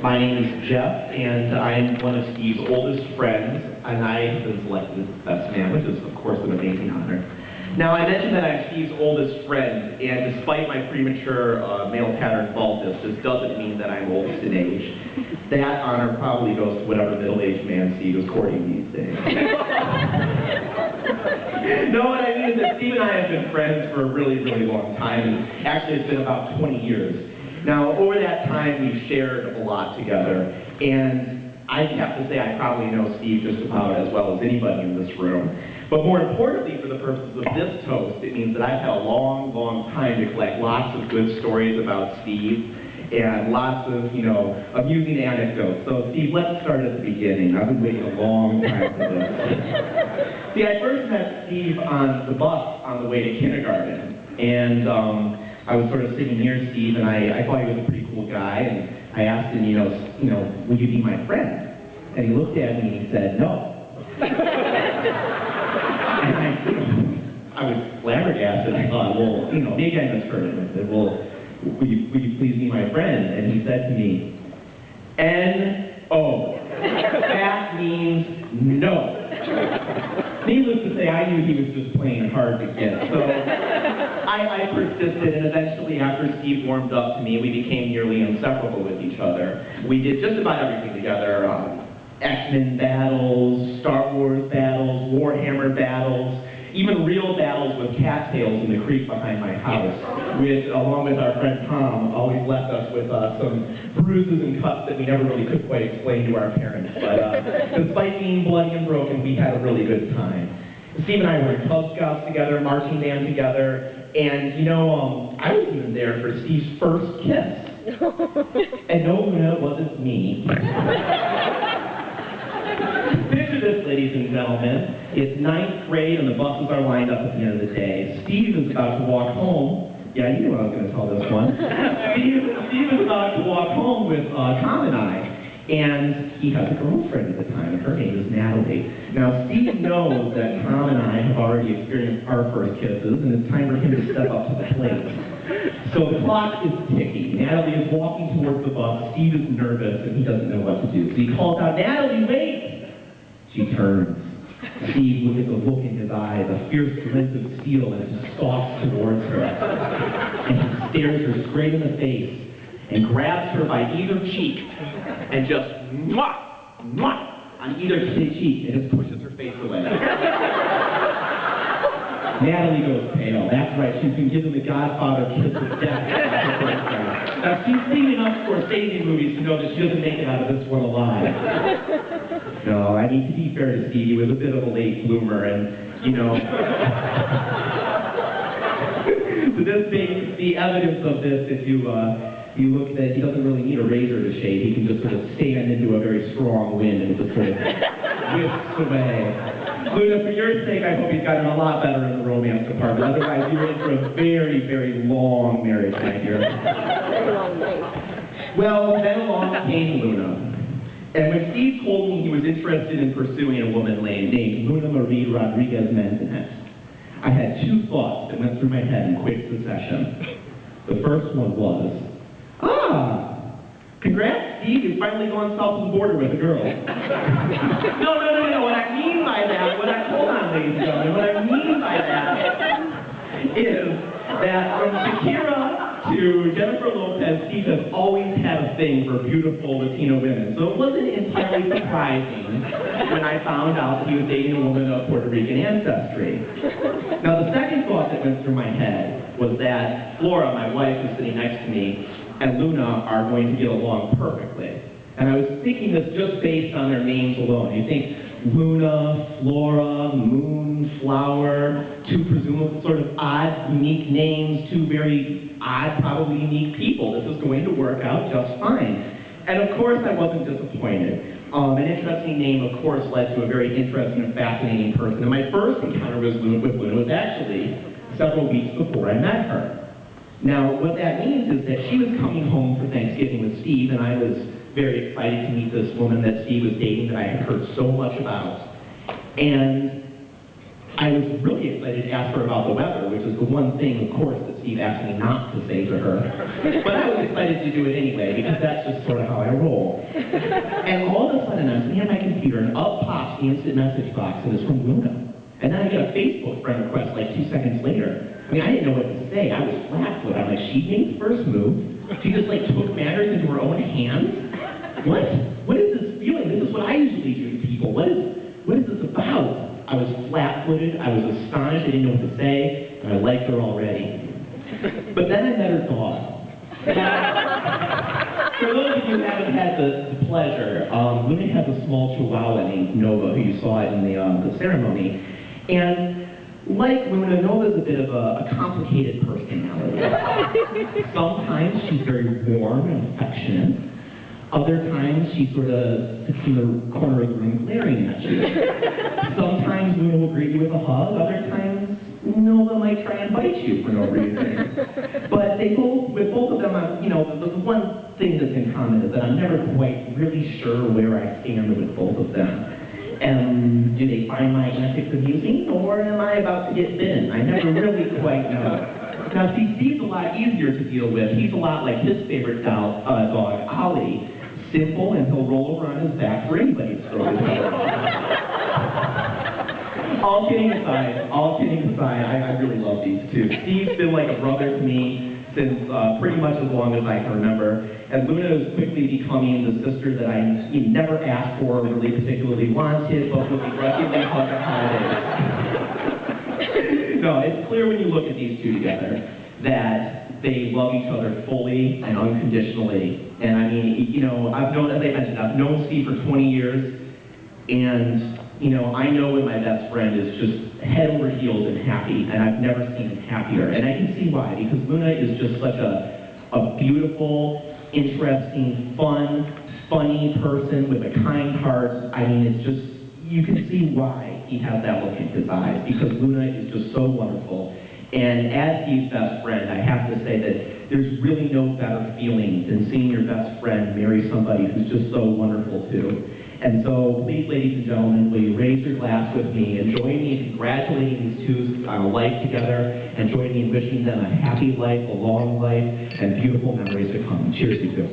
My name is Jeff, and I'm one of Steve's oldest friends, and I have been selected as best man, which is, of course, an amazing honor. Now, I mentioned that I'm Steve's oldest friend, and despite my premature male pattern baldness, this doesn't mean that I'm oldest in age. That honor probably goes to whatever middle-aged man Steve is courting these days. No, what I mean is that Steve and I have been friends for a really, really long time, and actually it's been about 20 years. Now, over that time, we've shared a lot together, and I have to say I probably know Steve just about as well as anybody in this room. But more importantly, for the purposes of this toast, it means that I've had a long, long time to collect lots of good stories about Steve, and lots of, amusing anecdotes. So, Steve, let's start at the beginning. I've been waiting a long time for this. See, I first met Steve on the bus on the way to kindergarten, and I was sort of sitting near Steve, and I thought he was a pretty cool guy, and I asked him, would you be my friend? And he looked at me and he said, no. And I was flabbergasted. I thought, well, maybe I misheard him. I said, well, would you please be my friend? And he said to me, N-O. That means no. Needless to say, I knew he was just playing hard to get. So I persisted, and eventually, after Steve warmed up to me, we became nearly inseparable with each other. We did just about everything together. X-Men battles, Star Wars battles, Warhammer battles, even real battles with cattails in the creek behind my house, which, along with our friend Tom, always left us with some bruises and cuts that we never really could quite explain to our parents. But despite being bloody and broken, we had a really good time. Steve and I were in Cub Scouts together, marching band together, and I was even there for Steve's first kiss. And no, it wasn't me. Picture this, ladies and gentlemen. It's 9th grade and the buses are lined up at the end of the day. Steve is about to walk home. Yeah, you knew I was going to tell this one. Steve is about to walk home with Tom and I. And he has a girlfriend at the time, and her name is Natalie. Now, Steve knows that Tom and I have already experienced our first kisses, and it's time for him to step up to the plate. So the clock is ticking. Natalie is walking towards the bus. Steve is nervous, and he doesn't know what to do. So he calls out, Natalie, wait! She turns. Steve gets a look in his eyes, a fierce glint of steel, as he stalks towards her. And he stares her straight in the face, and grabs her by either cheek, and just mwah, mwah, on either cheek, and just pushes her face away. Natalie goes pale. That's right, she's been given the Godfather kiss of death. Now, she's seen enough Scorsese movies to know that she doesn't make it out of this one alive. No, I mean, to be fair to Steve, he was a bit of a late bloomer, and, so this being the evidence of this, if you look at it, he doesn't really need a razor to shave. He can just sort of stand into a very strong wind and just sort of whisks away. Luna, for your sake, I hope he's gotten a lot better in the romance department. Otherwise, you're in for a very, very long marriage, my dear. Very long night. Well, then along came Luna. And when Steve told me he was interested in pursuing a woman named Luna Marie Rodriguez Mendenez, I had two thoughts that went through my head in quick succession. The first one was, congrats, Steve, you've finally gone south of the border with a girl. No, what I mean by that, hold on, ladies and gentlemen, what I mean by that is that from Shakira to Jennifer Lopez, Steve has always had a thing for beautiful Latino women. So it wasn't entirely surprising when I found out that he was dating a woman of Puerto Rican ancestry. Now, the second thought that went through my head was that Flora, my wife, who's sitting next to me, and Luna are going to get along perfectly. And I was thinking this just based on their names alone. You think Luna, Flora, Moon, Flower, two presumably sort of odd, unique names, two very odd, probably unique people. This is going to work out just fine. And of course, I wasn't disappointed. An interesting name, of course, led to a very interesting and fascinating person. And my first encounter with Luna was actually several weeks before I met her. Now, what that means is that she was coming home for Thanksgiving with Steve, and I was very excited to meet this woman that Steve was dating that I had heard so much about. And I was really excited to ask her about the weather, which is the one thing, of course, that Steve asked me not to say to her. But I was excited to do it anyway, because that's just sort of how I roll. And all of a sudden, I'm sitting at my computer, and up pops the instant message box, and it's from Luna. And then I get a Facebook friend request like 2 seconds later. I mean, I didn't know what to say. I was flat-footed. I'm like, she made the first move. She just like took matters into her own hands. What is this feeling? This is what I usually do to people. What is this about? I was flat-footed. I was astonished. I didn't know what to say. And I liked her already. But then I met her dog. For those of you who haven't had the pleasure, Luna has a small Chihuahua named Nova, who you saw in the ceremony. And like Luna, Nova's a bit of a complicated personality. Sometimes she's very warm and affectionate. Other times she sort of sits in the corner of the room glaring at you. Sometimes Luna will greet you with a hug. Other times Nova might try and bite you for no reason. But with both of them, the one thing that's in common is that I'm never quite really sure where I stand with both of them. Do they find my antics amusing, or am I about to get bitten? I never really quite know. Now, see, Steve's a lot easier to deal with. He's a lot like his favorite dog, Ollie. Simple, and he'll roll over on his back for anybody to throw his head All kidding aside, I really love these two. Steve's been like a brother to me since pretty much as long as I can remember. And Luna is quickly becoming the sister that I never asked for or really particularly wanted, but would begrudgingly hug at holidays. No, it's clear when you look at these two together that they love each other fully and unconditionally. And I mean, I've known, as I mentioned, I've known Steve for 20 years, and I know when my best friend is just head over heels and happy, and I've never seen him happier. And I can see why, because Luna is just such a beautiful, interesting, funny person with a kind heart. I mean, it's just, you can see why he has that look in his eyes, because Luna is just so wonderful. And as Steve's best friend, I have to say that there's really no better feeling than seeing your best friend marry somebody who's just so wonderful too. And so, please, ladies and gentlemen, will you raise your glass with me and join me in congratulating these two on a life together, and join me in wishing them a happy life, a long life, and beautiful memories to come. Cheers, you two.